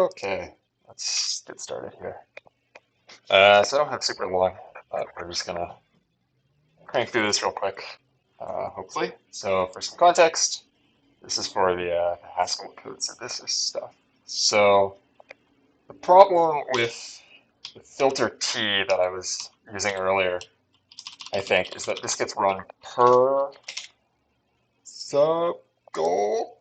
Okay, let's get started here. So I don't have super long, but we're just gonna crank through this real quick, hopefully. So for some context, this is for the Haskell code synthesis stuff. So the problem with the filter T that I was using earlier, I think, is that this gets run per subgoal,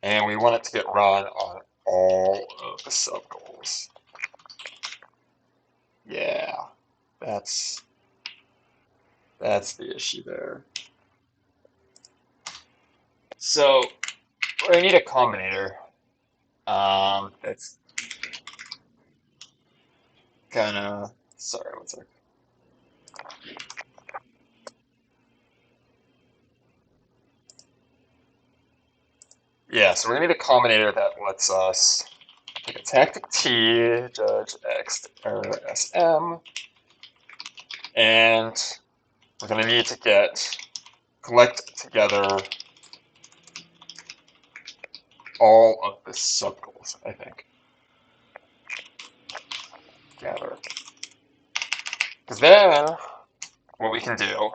and we want it to get run on all of the subgoals. Yeah, that's that's the issue there. So we need a combinator that's gonna. Sorry, one sec. Yeah, so we're gonna need a combinator that lets us take a tactic T, judge X, error SM, and we're gonna need to collect together all of the subgoals, I think. Gather. Because then what we can do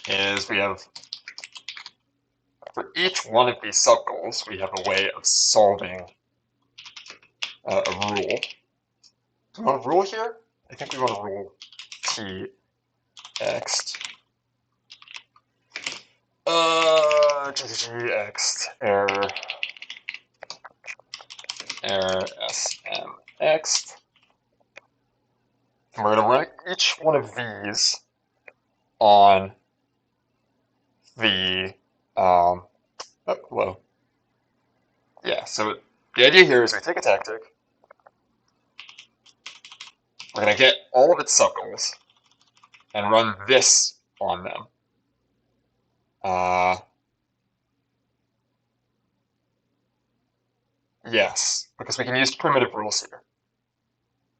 is we have, for each one of these subgoals, we have a way of solving a rule. Do we want a rule here? I think we want a rule T X. X error SM X. And we're gonna run each one of these on the oh, hello. Yeah, so the idea here is we take a tactic, we're gonna get all of its subgoals and run this on them. Yes, because we can use primitive rules here.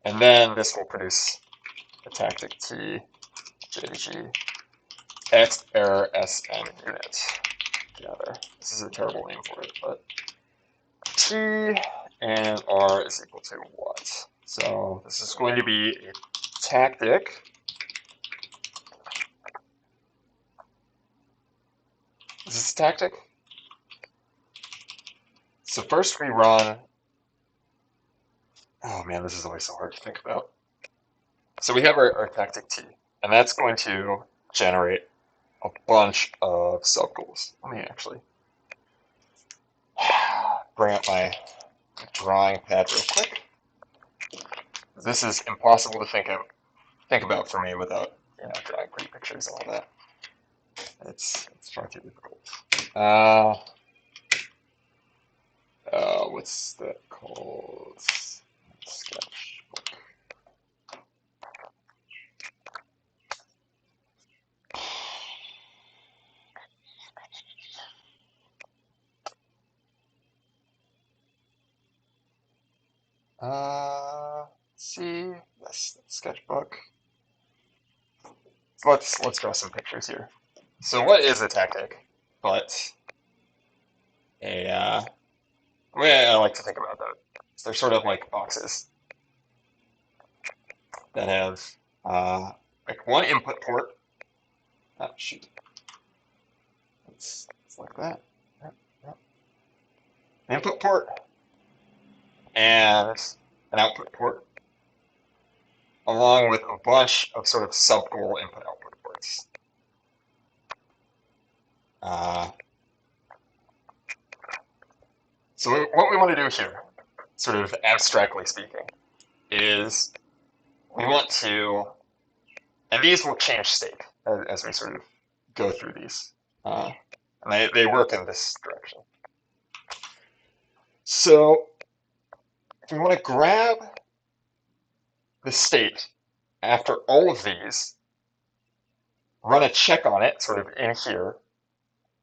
And then this will produce a tactic T, JG, X error SM unit together. This is a terrible name for it, but T and R is equal to what? So this is going to be a tactic. Is this a tactic? So first we run, oh man, this is always so hard to think about. So we have our tactic T, and that's going to generate a bunch of subgoals. Let me actually bring up my drawing pad real quick. This is impossible to think about for me without drawing pretty pictures and all that. It's far too difficult. What's that called? Sketchbook. See, yes, sketchbook. Let's draw some pictures here. So what is a tactic? But a the way I like to think about that is they're sort of like boxes that have like one input port. Oh shoot, it's like that. Yep, yep. An input port and an output port, along with a bunch of sort of sub-goal input-output ports. So what we want to do here, sort of abstractly speaking, is we want to, and these will change state as we sort of go through these. And they work in this direction. So if we want to grab the state after all of these, run a check on it sort of in here,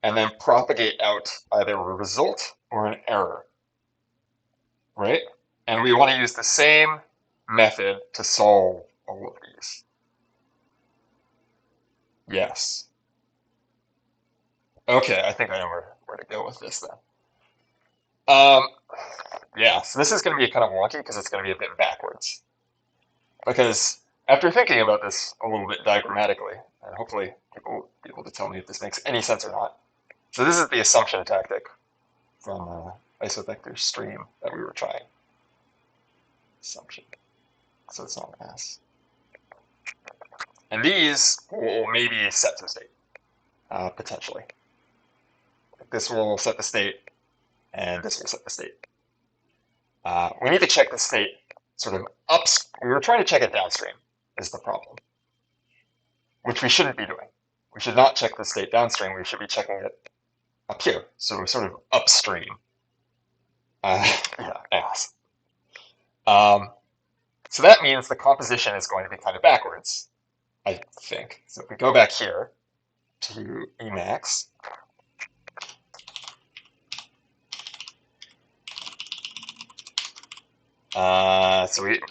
and then propagate out either a result or an error, right? And we want to use the same method to solve all of these. Yes. Okay, I think I know where to go with this then. Um, yeah, so this is going to be kind of wonky because it's going to be a bit backwards. Because after thinking about this a little bit diagrammatically, and hopefully people will be able to tell me if this makes any sense or not. So this is the assumption tactic from isovector stream that we were trying. Assumption. So it's not an S. And these will maybe set the state, potentially. This will set the state, and this will set the state. We need to check the state sort of we were trying to check it downstream, is the problem, which we shouldn't be doing. We should not check the state downstream, we should be checking it up here, so sort of upstream. Yeah, ass. So that means the composition is going to be kind of backwards, I think. So if we go back here to Emacs,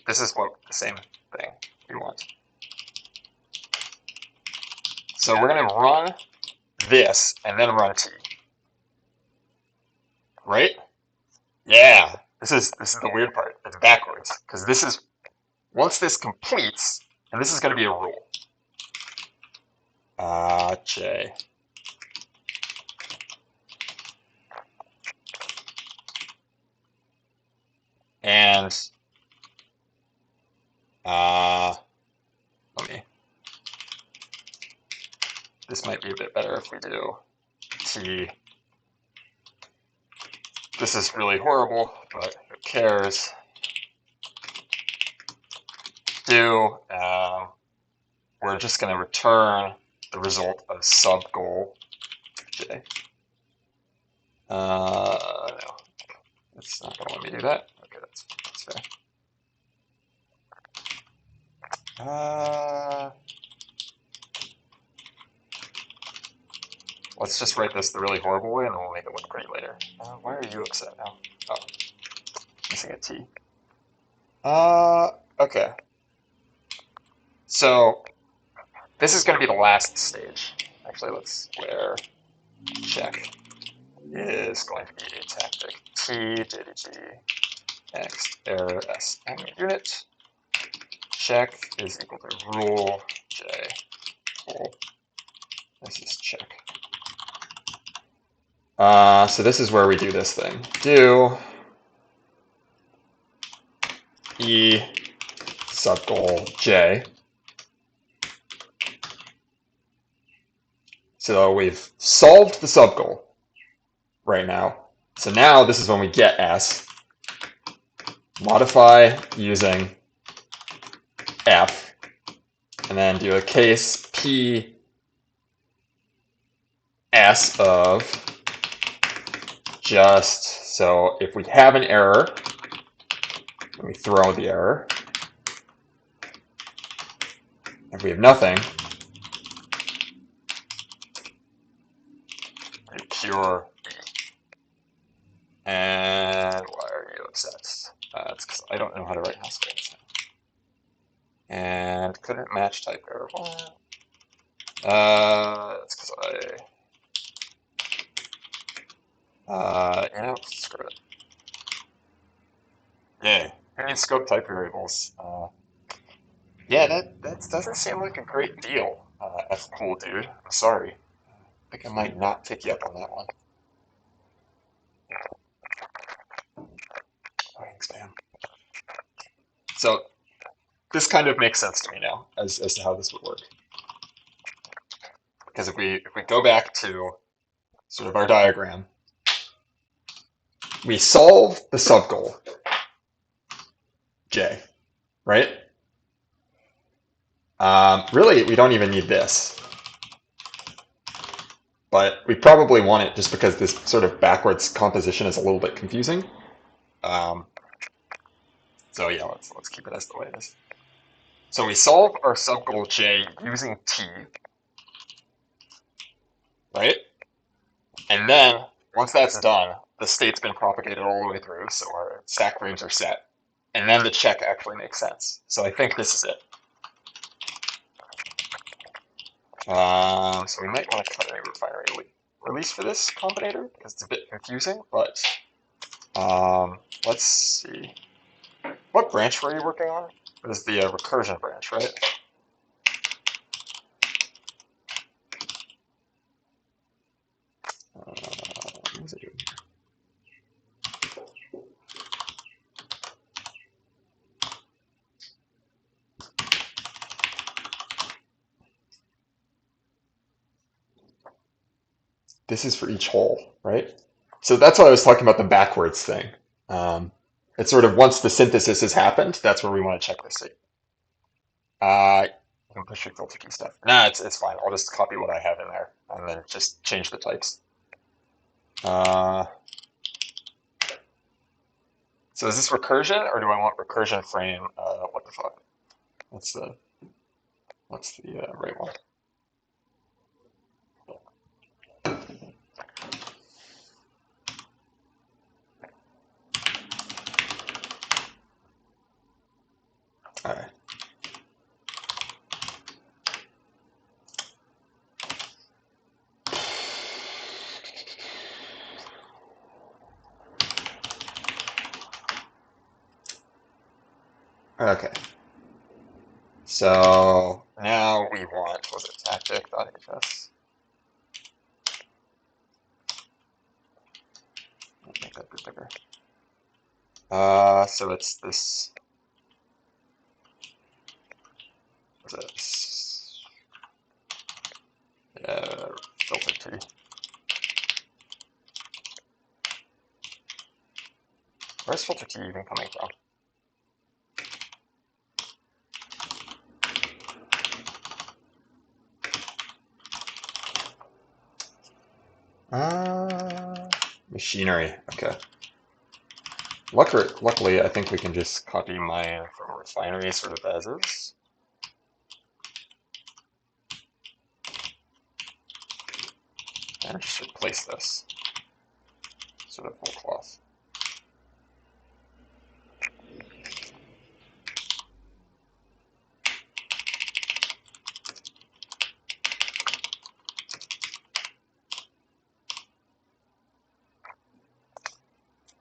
this is what the same thing we want. So we're going to run this and then run T. Right? Yeah. This is the weird part. It's backwards because this is once this completes, and this is going to be a rule. J. And this might be a bit better if we do T. This is really horrible, but who cares? We're just going to return the result of sub goal J. No, it's not going to let me do that. Okay, that's fair. Let's just write this the really horrible way, and then we'll make it look great later. Why are you upset now? Oh, missing a T. Okay. So this is going to be the last stage. Actually, where check is going to be a tactic. T JDG X error S unit. Check is equal to rule J. Cool. This is check. So this is where we do this thing. Do E sub goal J. So we've solved the sub goal right now. So now this is when we get S. Modify using F, and then do a case P S of just, so if we have an error, we throw the error. If we have nothing, we pure E. And why are you upset? It's because I don't know how to write Haskell. And couldn't match type error. It's because screw it. Yeah, I mean scope type variables. Yeah, that doesn't seem like a great deal. F cool dude. I'm sorry. I think I might not pick you up on that one. Thanks, man. So this kind of makes sense to me now as to how this would work. Because if we go back to sort of our diagram, we solve the subgoal J, right? Really, we don't even need this. But we probably want it just because this sort of backwards composition is a little bit confusing. So yeah, let's keep it as the way it is. So we solve our subgoal J using T, right? And then once that's done, the state's been propagated all the way through, so our stack frames are set. And then the check actually makes sense. So I think this is it. So we might want to cut a refinery release for this combinator because it's a bit confusing, but Let's see. What branch were you working on? It was the recursion branch, right? What was it doing? This is for each hole, right? So that's why I was talking about the backwards thing. Um, it's sort of once the synthesis has happened, that's where we want to check this. You can push your filter key stuff. Nah, it's fine. I'll just copy what I have in there and then just change the types. Uh, so is this recursion or do I want recursion frame? What the fuck? What's the right one? All right. Okay. So now we want, was it tactic.hs? Make that bit bigger. So it's this, what's it? Filter T. Where's filter T even coming from? Machinery. Okay. Luckily, I think we can just copy mine from refinery sort of as is. And just replace this. Sort of whole cloth.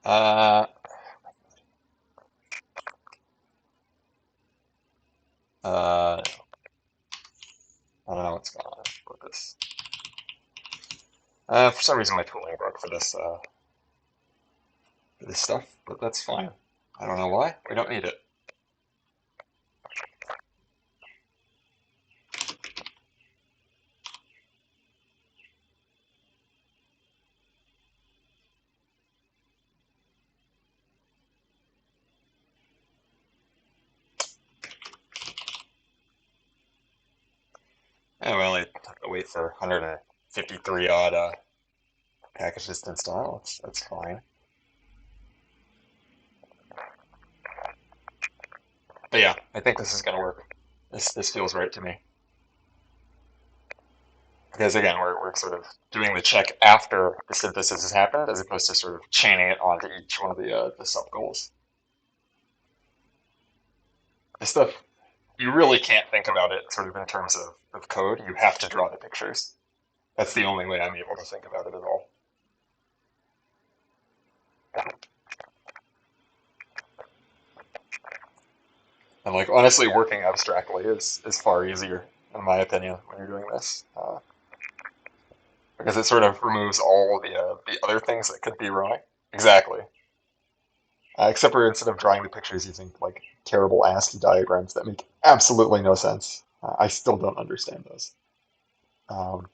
Uh, I don't know what's going on with this. For some reason my tooling broke for this stuff, but that's fine. I don't know why. We don't need it. And we only have to wait for 153 odd packages to install. That's fine. But yeah, I think this is gonna work. This feels right to me. Because again, we're sort of doing the check after the synthesis has happened, as opposed to sort of chaining it onto each one of the sub goals. This stuff, you really can't think about it sort of in terms of code. You have to draw the pictures. That's the only way I'm able to think about it at all. And like honestly, working abstractly is far easier, in my opinion, when you're doing this, because it sort of removes all the other things that could be wrong. Exactly. Except for instead of drawing the pictures using like terrible ASCII diagrams that make absolutely no sense. I still don't understand those. Um,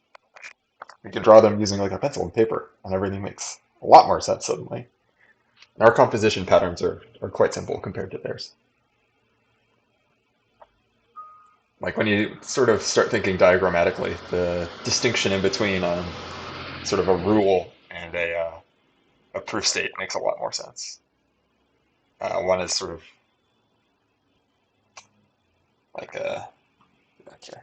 we can draw them using like a pencil and paper, and everything makes a lot more sense suddenly. And our composition patterns are quite simple compared to theirs. Like when you sort of start thinking diagrammatically, the distinction in between sort of a rule and a proof state makes a lot more sense. One is sort of like a okay,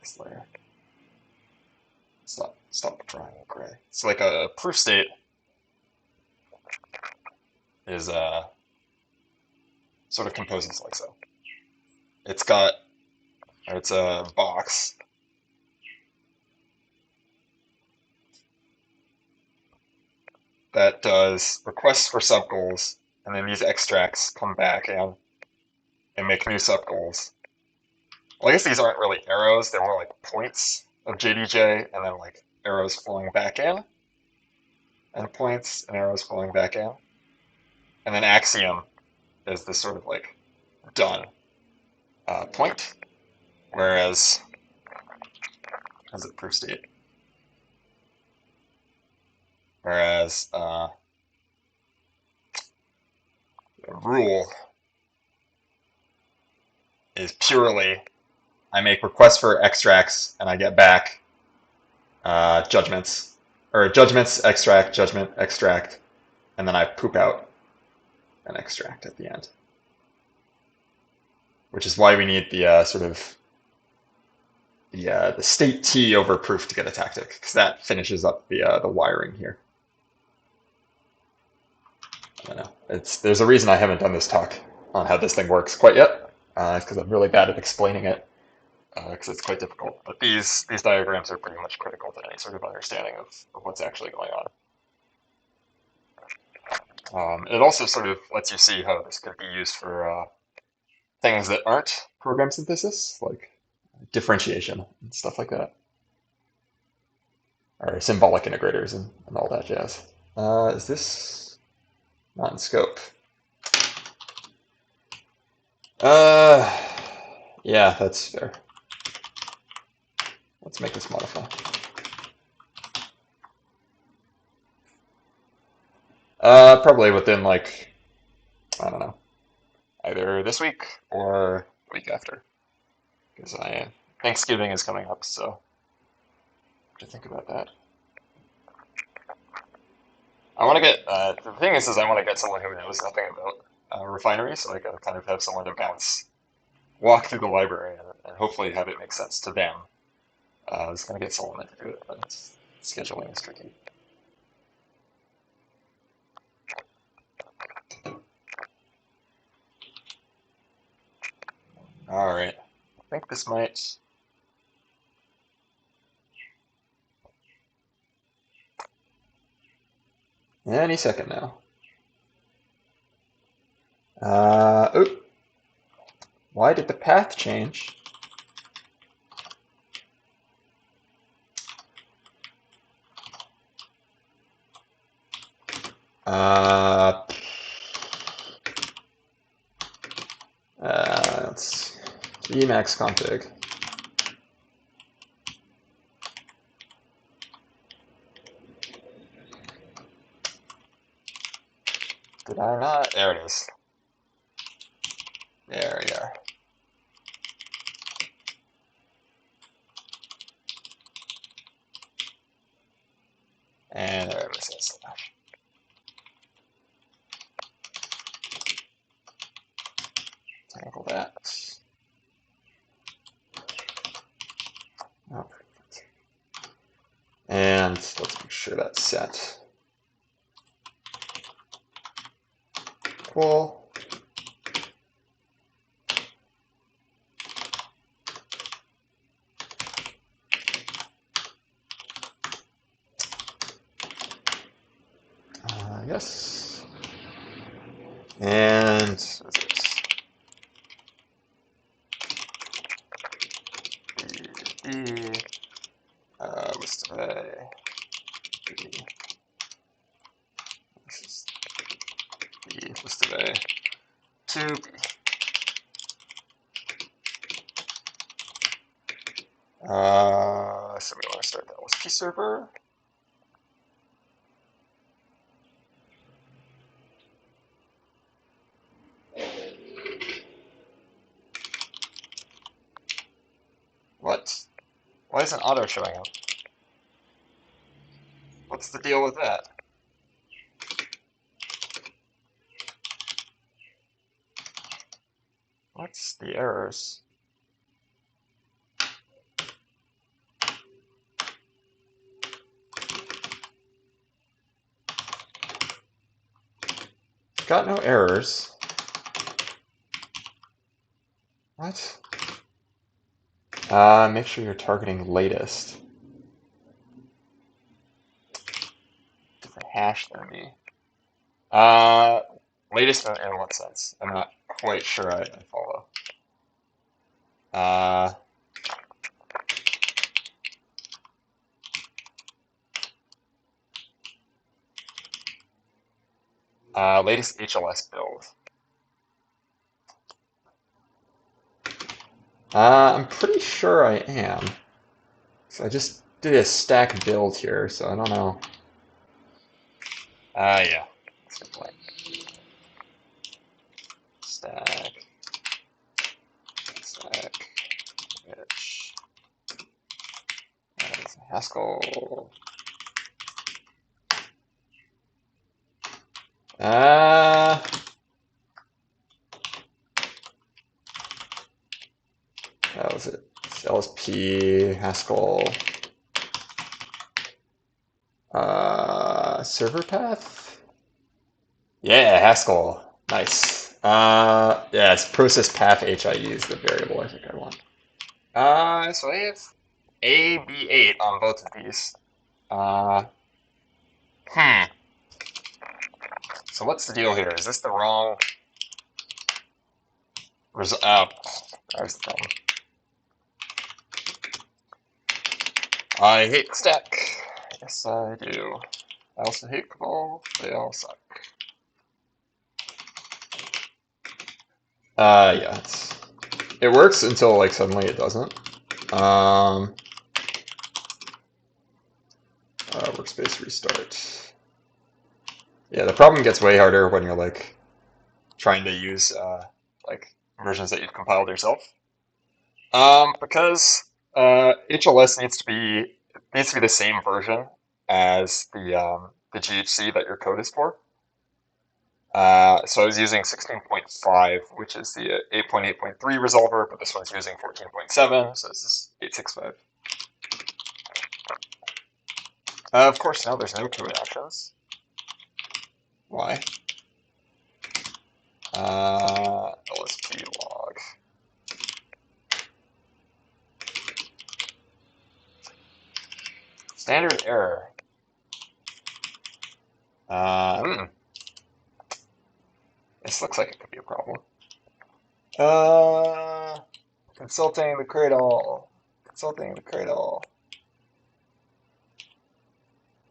this layer. Stop drawing gray. So like a proof state is sort of composes like so. It's got it's a box that does requests for subgoals, and then these extracts come back and make new subgoals. Well, I guess these aren't really arrows, they're more like points of JDJ, and then like arrows flowing back in, and points and arrows flowing back in. And then axiom is this sort of like done point, whereas, as it proof state, whereas rule is purely I make requests for extracts and I get back judgments, or judgments, extract, judgment, extract, and then I poop out an extract at the end. Which is why we need the sort of the state T over proof to get a tactic, because that finishes up the wiring here. I don't know. There's a reason I haven't done this talk on how this thing works quite yet. It's because I'm really bad at explaining it, because it's quite difficult. But these diagrams are pretty much critical to any sort of understanding of what's actually going on. It also sort of lets you see how this could be used for things that aren't program synthesis, like differentiation and stuff like that, or symbolic integrators and all that jazz. Is this not in scope? Yeah, that's fair. Let's make this modify. Probably within like, I don't know, either this week or the week after, because Thanksgiving is coming up, so I have to think about that. I want to get, the thing is I want to get someone who knows nothing about refinery, so I gotta kind of have someone to walk through the library and hopefully have it make sense to them. I was gonna get Solomon to do it, but scheduling is tricky. All right, I think this might. Any second now. Oop. Why did the path change? Let's Emacs config. Did I not? There it is. There we are. And there it is. Tackle that. Oh. And let's make sure that's set. Cool. Yes. And what's this? List of A. This is B, list of A. 2B. So we want to start that OSP server. What? Why isn't auto showing up? What's the deal with that? What's the errors? Got no errors. What? Make sure you're targeting latest. Different cache than me. Uh, latest in what sense? I'm not quite sure I follow. Uh, latest HLS build. I'm pretty sure I am. So I just did a stack build here, so I don't know. Yeah. Stack. Stack. Which. Haskell. That was it. LSP, Haskell. Server path? Yeah, Haskell. Nice. Yeah, it's process path HIE is the variable I think I want. So I have AB8 on both of these. Hmm. So what's the deal here? Is this the wrong result? Oh, there's the problem. I hate stack. Yes, I do. I also hate Cabal. They all suck. Yeah, it works until like suddenly it doesn't. Workspace restart. Yeah, the problem gets way harder when you're like trying to use like versions that you've compiled yourself. Because HLS needs to be the same version as the GHC that your code is for. So I was using 16.5, which is the 8.8.3 resolver, but this one's using 14.7, so this is 865. Of course, now there's no code actions. Why? LSP log. Standard error. This looks like it could be a problem. Consulting the cradle. Consulting the cradle.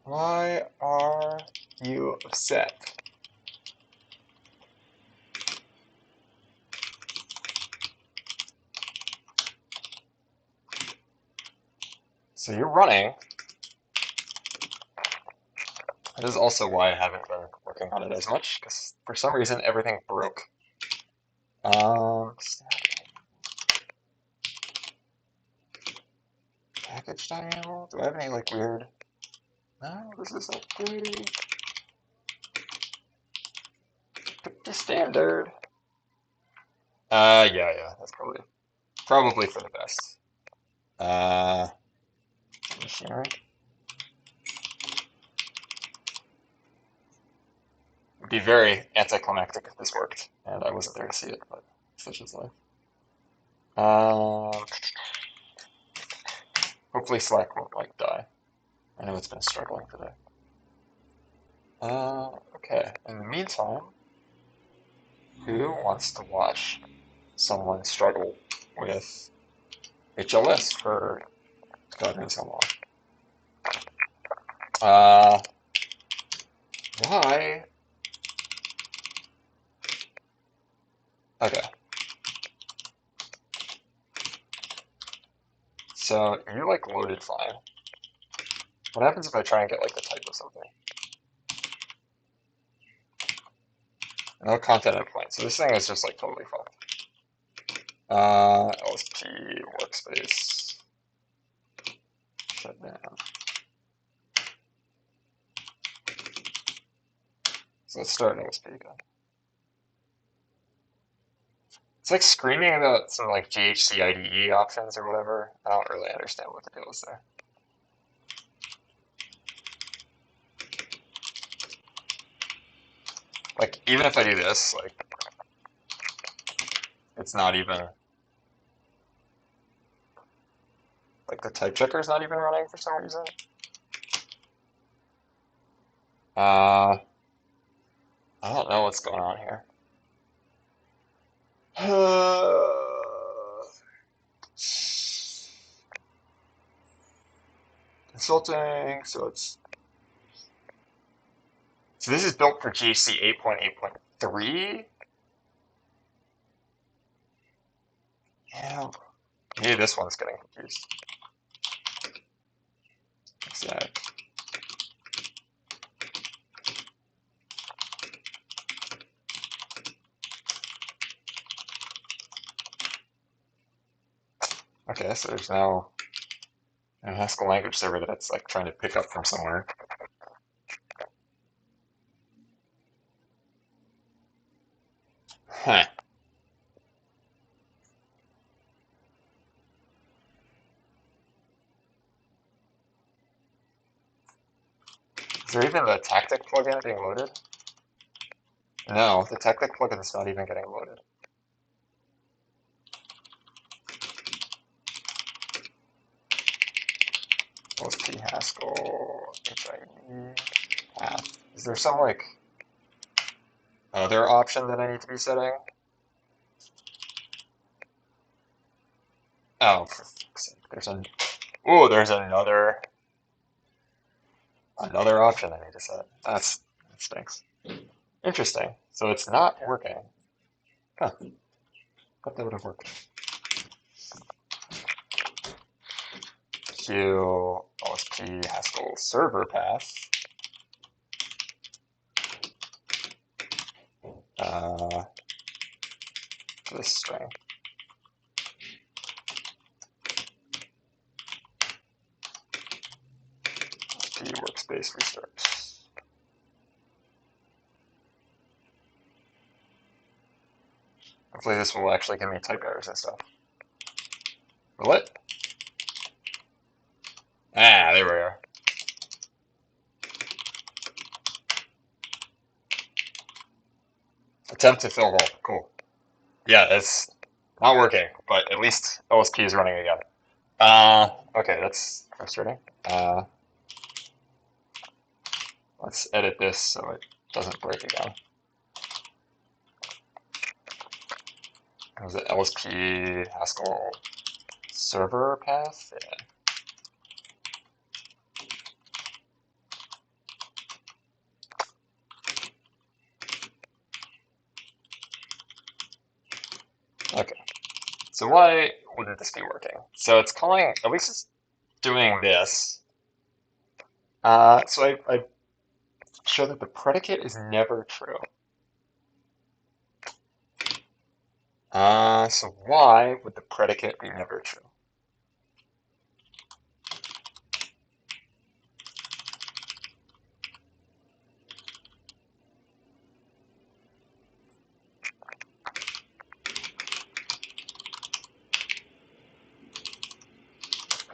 Why are you upset? So you're running. That is also why I haven't been working on it as much, because for some reason everything broke. Package dynamo? Do I have any like weird? No, this isn't good. Pick the standard. Yeah, that's probably for the best. Machinery. It'd be very anticlimactic if this worked, and I wasn't there to see it, but such is life. Hopefully Slack won't like die. I know it's been struggling today. Okay. In the meantime, who wants to watch someone struggle with HLS for God knows how long? Why? Okay. So you like loaded fine. What happens if I try and get like the type of something? No content endpoint. So this thing is just like totally fucked. LSP workspace. Shut down. So let's start LSP again. It's like screaming about some like GHC IDE options or whatever. I don't really understand what the deal is there. Like even if I do this, like it's not even like the type checker is not even running for some reason. Uh, I don't know what's going on here. Consulting, so this is built for GHC 8.8.3. Yeah, maybe this one's getting confused. Exact. Okay, so there's now a Haskell language server that it's like trying to pick up from somewhere. Huh. Is there even the Tactic plugin being loaded? No, the Tactic plugin is not even getting loaded. OSP Haskell HIE path. Is there some like other option that I need to be setting? Oh, for fuck's sake, there's another option I need to set. That stinks. Interesting. So it's not working. Huh. Thought that would have worked. Q OSP Haskell server path. This string. OSP workspace restart. Hopefully this will actually give me type errors and stuff. Will it? Ah, there we are. Attempt to fill hole. Cool. Yeah, it's not working, but at least OSP is running again. Okay, that's frustrating. Let's edit this so it doesn't break again. Was it LSP Haskell server path? Yeah. Okay. So why wouldn't this be working? So it's calling, at least it's doing this. So I show that the predicate is never true. So why would the predicate be never true?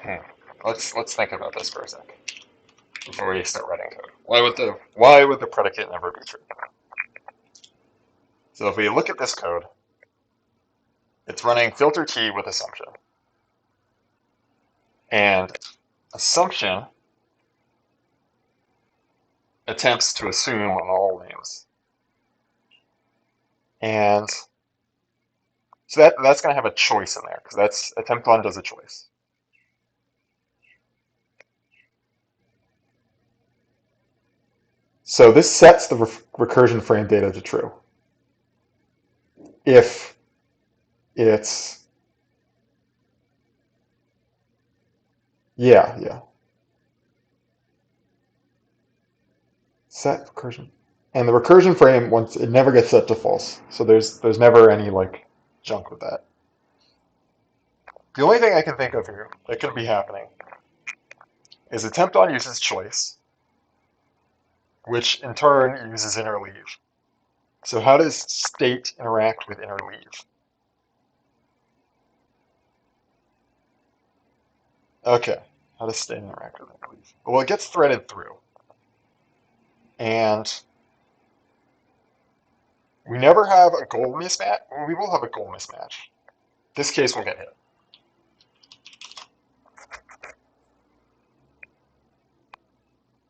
Hmm. Let's think about this for a sec before we start writing code. Why would the predicate never be true? So if we look at this code, it's running filter T with assumption. And assumption attempts to assume on all names. And so that's going to have a choice in there because that's attempt on does a choice. So this sets the recursion frame data to true. If it's, yeah. Set recursion. And the recursion frame, once it never gets set to false. So there's never any like junk with that. The only thing I can think of here that could be happening is attempt on uses choice, which in turn uses inner leave. So how does state interact with inner leave? Okay, how does state interact with inner leave? Well, it gets threaded through. And we never have a goal mismatch. Well, we will have a goal mismatch. This case will get hit.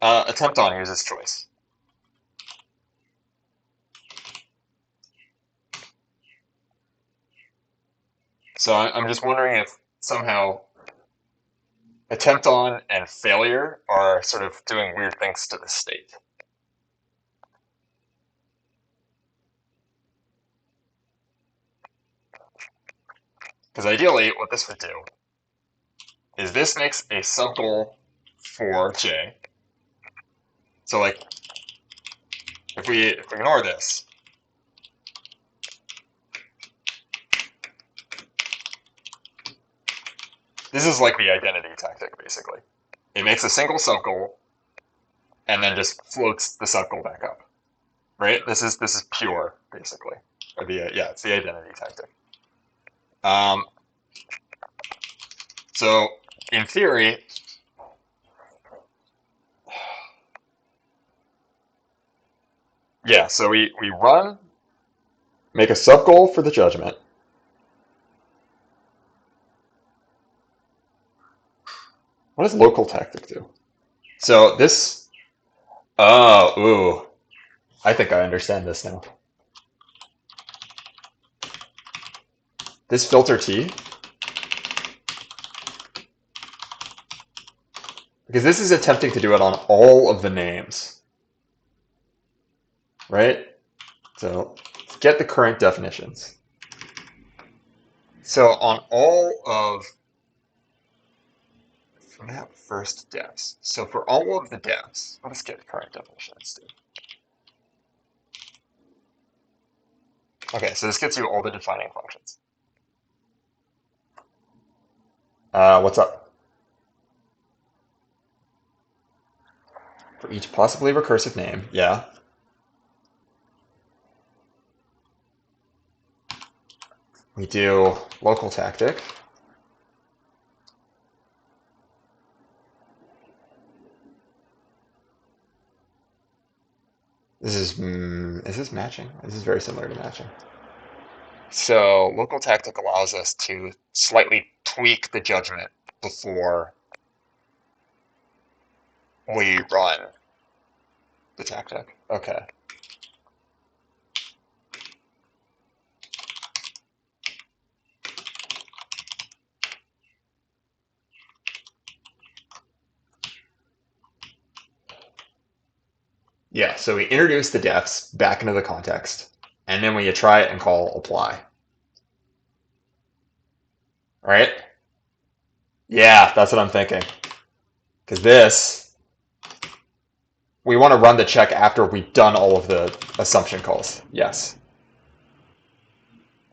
Attempt on uses choice. So I'm just wondering if somehow attempt on and failure are sort of doing weird things to the state. Because ideally, what this would do is this makes a subgoal for J. So like, if we ignore this, this is like the identity tactic, basically. It makes a single subgoal and then just floats the subgoal back up. Right? This is pure, basically. Or yeah, it's the identity tactic. So in theory, yeah, so we run, make a subgoal for the judgment. What does local tactic do? So this, oh, ooh, I think I understand this now. This filter T, because this is attempting to do it on all of the names, right? So get the current definitions. So on all of map first defs. So for all of the defs, let's get current definitions too. Okay, so this gets you all the defining functions. What's up? For each possibly recursive name, yeah. We do local tactic. This is this matching? This is very similar to matching. So local tactic allows us to slightly tweak the judgment before we run the tactic. Okay. Yeah, so we introduce the defs back into the context, and then we try it and call apply. Right? Yeah, that's what I'm thinking. Because this, we want to run the check after we've done all of the assumption calls. Yes.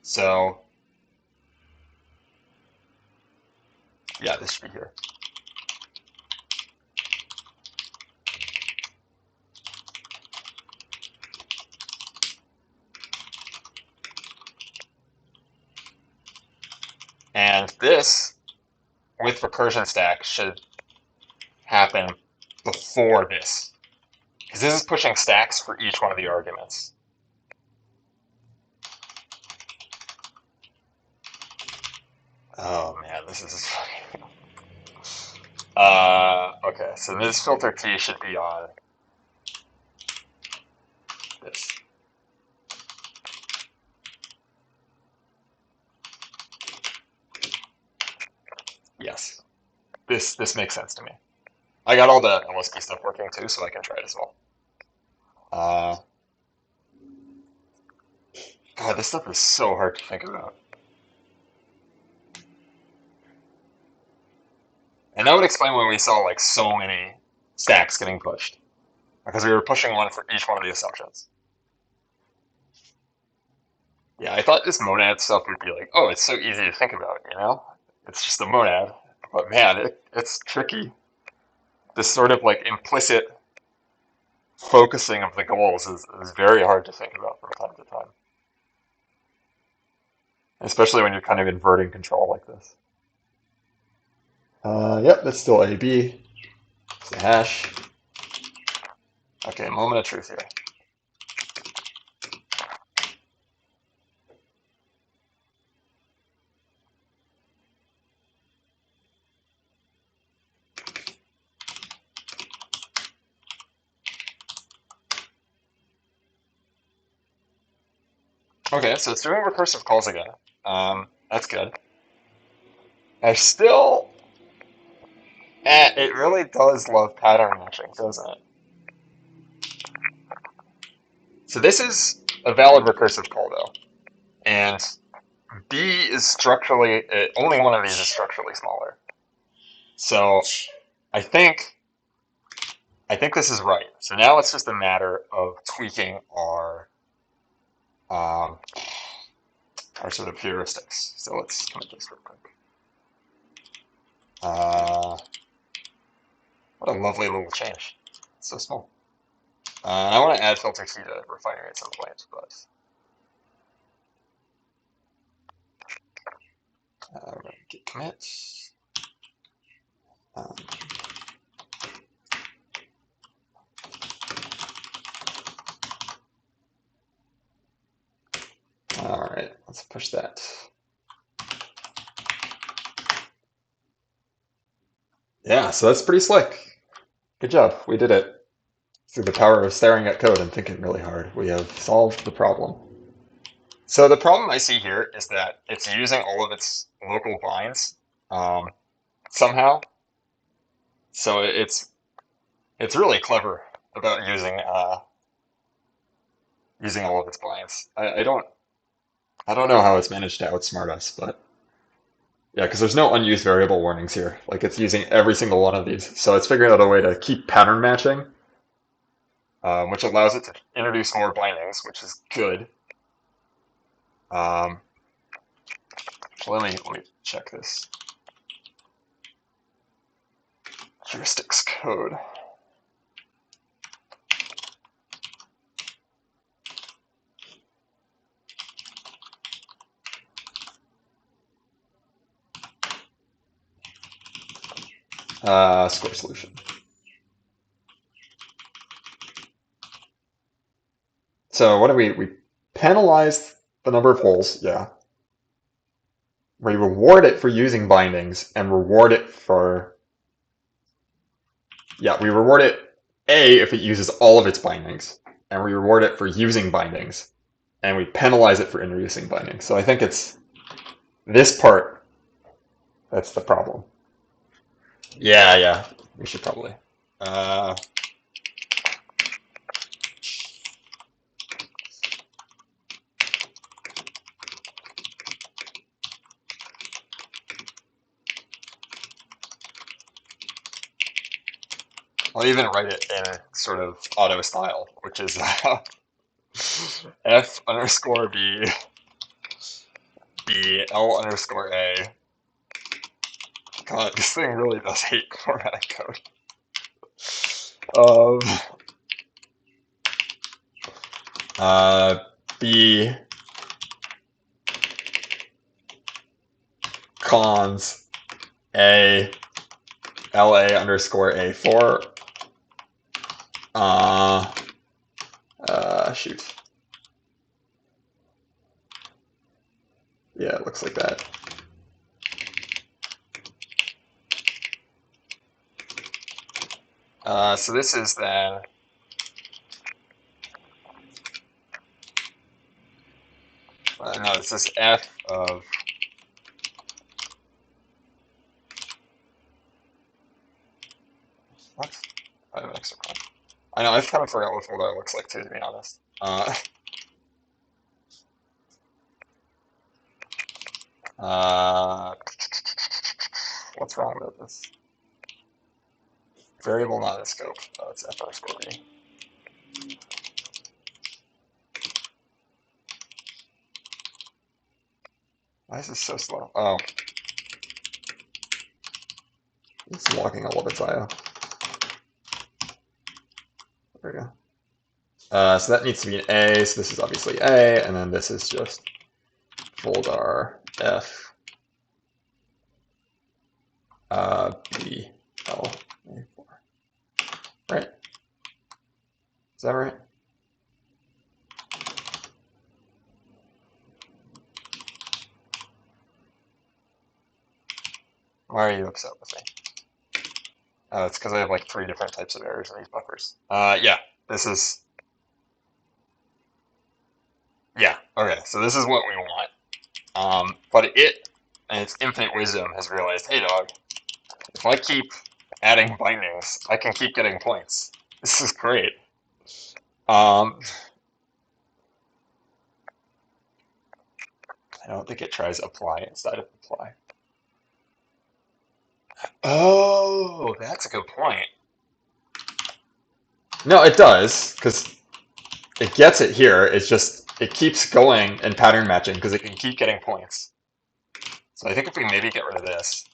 So, yeah, this should be here. And this, with recursion stack, should happen before this. Because this is pushing stacks for each one of the arguments. Oh man, this is okay, so this filter T should be on this. Yes. This makes sense to me. I got all the LSP stuff working too, so I can try it as well. God, this stuff is so hard to think about. And that would explain why we saw like so many stacks getting pushed. Because we were pushing one for each one of the assumptions. Yeah, I thought this monad stuff would be like, oh, it's so easy to think about, you know? It's just a monad. But man, it's tricky. This sort of like implicit focusing of the goals is very hard to think about from time to time. Especially when you're kind of inverting control like this. Yep, that's still AB. It's a hash. Okay, moment of truth here. Okay, so it's doing recursive calls again. That's good. I still, it really does love pattern matching, doesn't it? So this is a valid recursive call though, and B is structurally, only one of these is structurally smaller. So I think this is right. So now it's just a matter of tweaking um, our sort of heuristics. So let's commit this real quick. What a lovely little change. It's so small. I want to add filter T to refinery at some point, but we're going to git commit. Um, all right, let's push that. Yeah, so that's pretty slick. Good job. We did it. Through the power of staring at code and thinking really hard, we have solved the problem. So the problem I see here is that it's using all of its local binds somehow. So it's really clever about using all of its binds. I don't know how it's managed to outsmart us, but yeah, because there's no unused variable warnings here. Like it's using every single one of these, so it's figuring out a way to keep pattern matching, which allows it to introduce more bindings, which is good. Um, so let me check this heuristics code. Score solution. So what do we penalize the number of holes? Yeah. We reward it for using bindings and reward it for, yeah, we reward it A if it uses all of its bindings, and we reward it for using bindings, and we penalize it for introducing bindings. So I think it's this part that's the problem. Yeah, we should probably. I'll even write it in sort of auto style, which is F underscore B L underscore A. God, this thing really does hate formatting code. B cons A LA underscore A4. Shoot. Yeah, it looks like that. So this is then no, this is F of what? I have an extra one. I know, I've kind of forgot what folder it looks like too, to be honest. What's wrong with this? Variable not in scope. Oh, it's F underscore B. Why is this so slow? Oh. It's locking all of its IO. There we go. So that needs to be an A, so this is obviously A, and then this is just Voldar F B L A4. Right? Is that right? Why are you upset with me? Oh, it's because I have like 3 different types of errors in these buffers. Yeah, this is. Yeah, okay, so this is what we want. But and its infinite wisdom has realized, hey dog, if I keep adding bindings, I can keep getting points. This is great. Um, I don't think it tries apply instead of apply. Oh, that's a good point. No, it does, because it gets it here. It's just, it keeps going and pattern matching because it can keep getting points. So I think if we maybe get rid of this.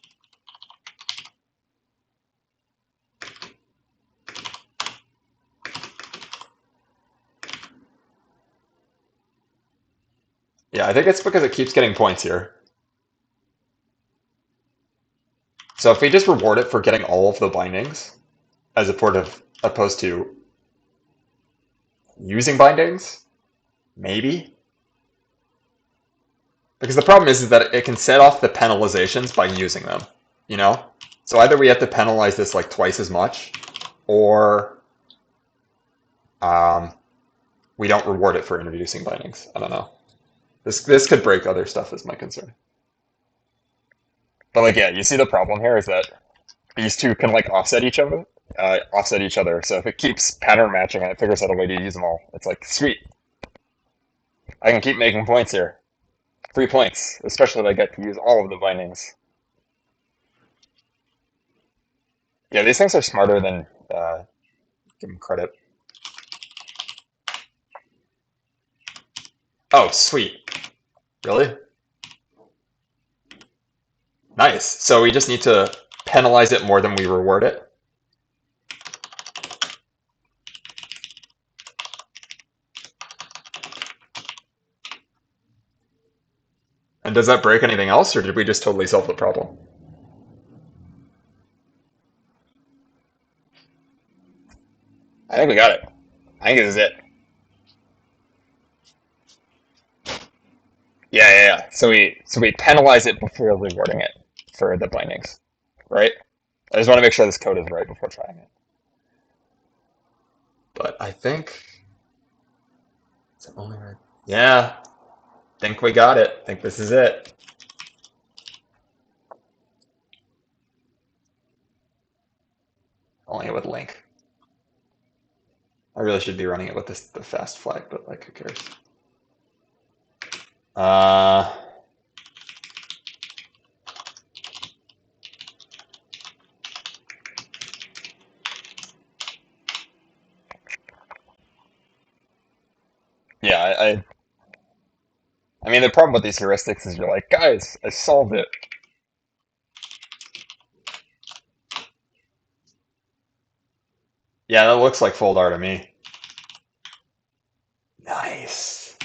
Yeah, I think it's because it keeps getting points here. So if we just reward it for getting all of the bindings, as opposed to using bindings, maybe. Because the problem is that it can set off the penalizations by using them, you know? So either we have to penalize this like twice as much, or um, we don't reward it for introducing bindings. I don't know. This could break other stuff is my concern. But like, yeah, you see the problem here is that these two can like offset each other. So if it keeps pattern matching and it figures out a way to use them all, it's like, sweet, I can keep making points here. 3 points, especially if I get to use all of the bindings. Yeah, these things are smarter than give them credit. Oh, sweet. Really? Nice. So we just need to penalize it more than we reward it. And does that break anything else, or did we just totally solve the problem? I think we got it. I think this is it. Yeah. So we penalize it before rewarding it for the bindings, right? I just want to make sure this code is right before trying it. But I think it's only right. Yeah, think we got it. Think this is it. Only with link. I really should be running it with the fast flag, but like, who cares? Uh, yeah, I mean, the problem with these heuristics is you're like, guys, I solved it. Yeah, that looks like fold R to me. Nice.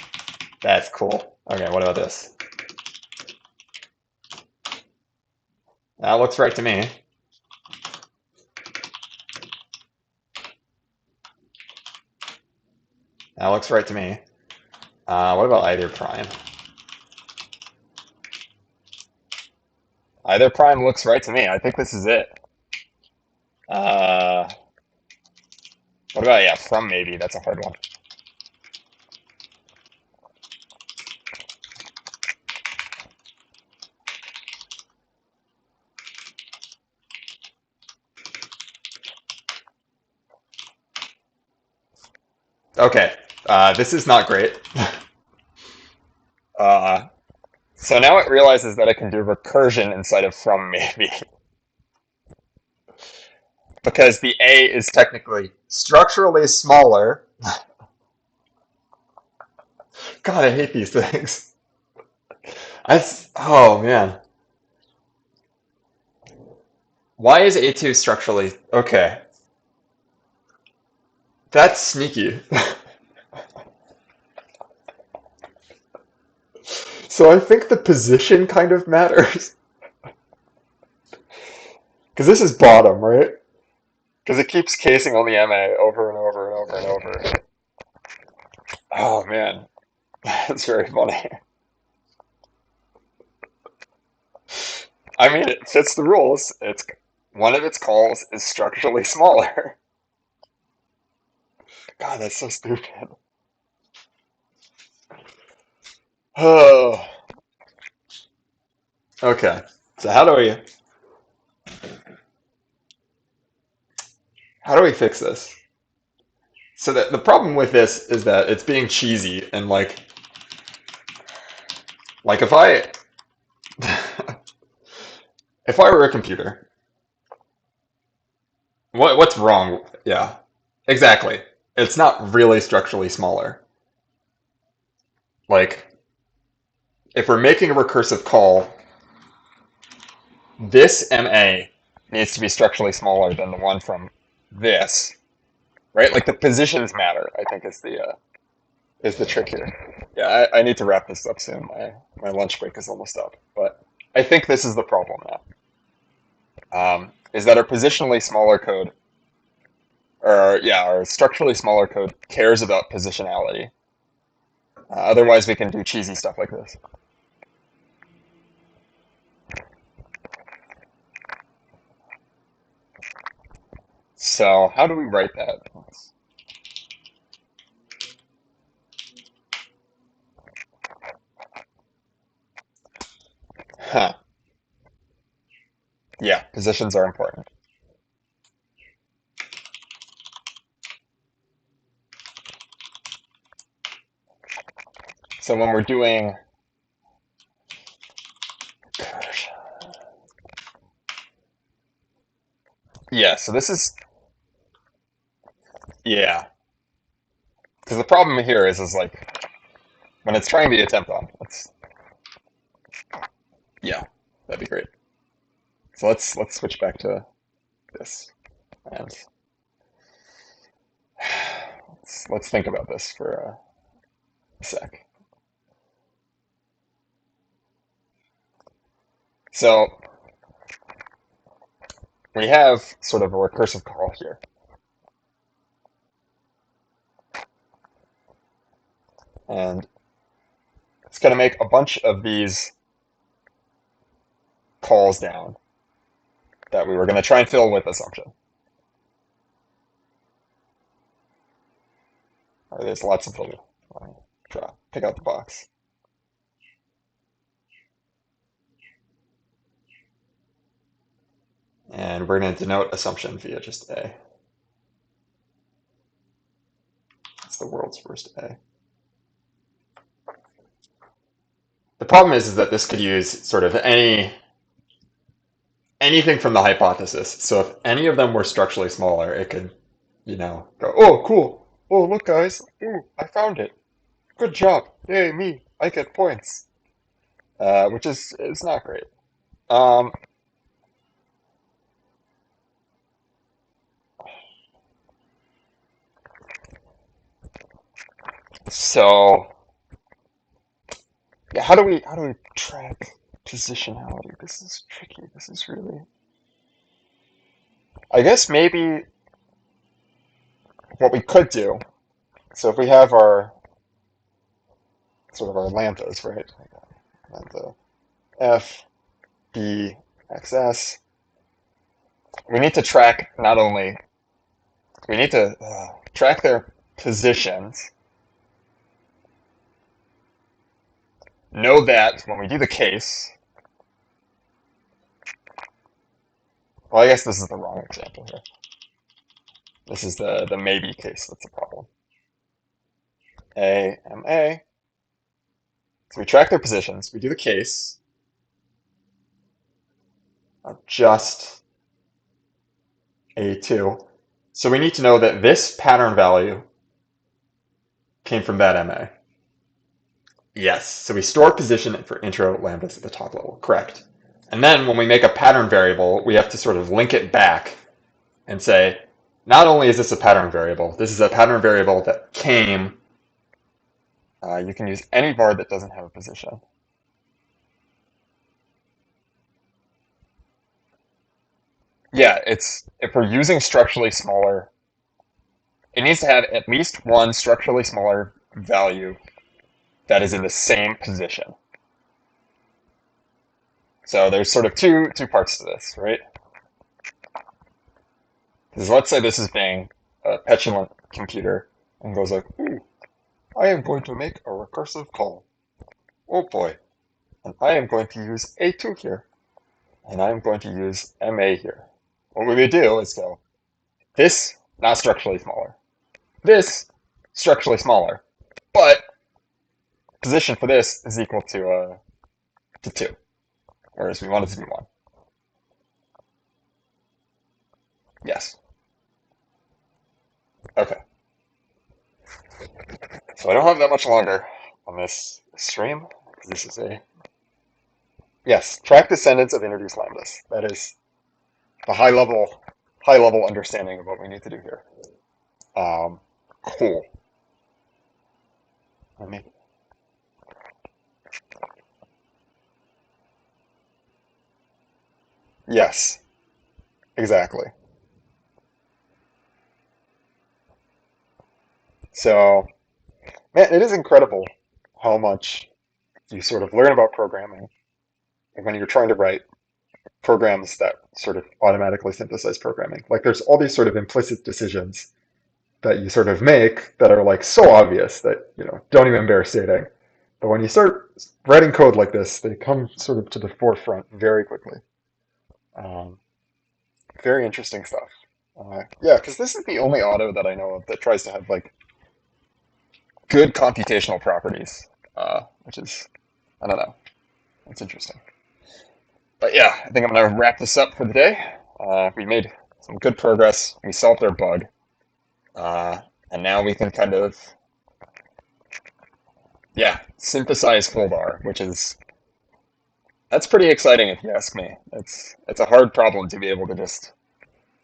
That's cool. Okay, what about this? That looks right to me. That looks right to me. What about either prime? Either prime looks right to me. I think this is it. Uh, what about, yeah, from maybe? That's a hard one. Okay, this is not great. uh, so now it realizes that it can do recursion inside of from maybe. Because the A is technically structurally smaller. God, I hate these things. Oh man. Why is A2 structurally okay? That's sneaky. So I think the position kind of matters. Because this is bottom, right? Because it keeps casing on the MA over and over and over and over. Oh man, that's very funny. I mean, it fits the rules. It's one of its calls is structurally smaller. God, that's so stupid. Oh, Okay. So how do we fix this? So the problem with this is that it's being cheesy and like if I if I were a computer, what's wrong? Yeah, exactly. It's not really structurally smaller. Like if we're making a recursive call, this MA needs to be structurally smaller than the one from this, right? Like the positions matter, I think is the trick here. Yeah, I need to wrap this up soon. My lunch break is almost up, but I think this is the problem now. Is that our positionally smaller code, or yeah, our structurally smaller code cares about positionality. Otherwise, we can do cheesy stuff like this. So how do we write that? Huh. Yeah, positions are important. So when we're doing, yeah, so this is, yeah, because the problem here is like when it's trying the attempt on, yeah, that'd be great. So let's switch back to this and let's think about this for a sec. So we have sort of a recursive call here. And it's going to make a bunch of these calls down that we were going to try and fill with assumption. There's lots of them. Pick out the box. And we're going to denote assumption via just A. It's the world's worst A. The problem is that this could use sort of anything from the hypothesis. So if any of them were structurally smaller, it could, go, oh, cool. Oh, look, guys. Ooh, I found it. Good job. Yay, me. I get points. Which is it's not great. Um, so yeah, how do we track positionality? This is tricky. This is really. I guess maybe what we could do. So if we have our sort of our lambdas, right? Lambda f b x s. We need to track not only we need to track their positions. Know that when we do the case, well, I guess this is the wrong example here. This is the maybe case that's a problem. A, M, A. So we track their positions. We do the case of just A2. So we need to know that this pattern value came from that MA. Yes. So we store position for intro lambdas at the top level. Correct. And then when we make a pattern variable, we have to sort of link it back and say, not only is this a pattern variable, this is a pattern variable that came. You can use any var that doesn't have a position. Yeah, if we're using structurally smaller, it needs to have at least one structurally smaller value that is in the same position. So there's sort of two parts to this, right? Because let's say this is being a petulant computer and goes like, ooh, I am going to make a recursive call. Oh boy. and I am going to use A2 here, and I am going to use MA here. What we would do is go this, not structurally smaller. This, structurally smaller. But position for this is equal to 2, whereas we want it to be 1. Yes. Okay. So I don't have that much longer on this stream, because this is a... Yes, track descendants of introduced lambdas. That is the high level understanding of what we need to do here. Cool. Let me... Yes, exactly. So, man, it is incredible how much you sort of learn about programming when you're trying to write programs that sort of automatically synthesize programming. Like there's all these sort of implicit decisions that you sort of make that are like so obvious that, don't even bear stating. But when you start writing code like this, they come sort of to the forefront very quickly. Um, Very interesting stuff. Yeah, because this is the only auto that I know of that tries to have like good computational properties, which is, I don't know, it's interesting. But yeah, I think I'm going to wrap this up for the day. We made some good progress. We solved our bug. Uh, and now we can kind of, yeah, synthesize full bar, which is, that's pretty exciting if you ask me. It's a hard problem to be able to just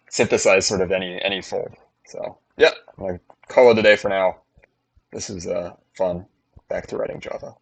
synthesize sort of any fold. So yeah, I'm going to call it a day for now. This is fun. Back to writing Java.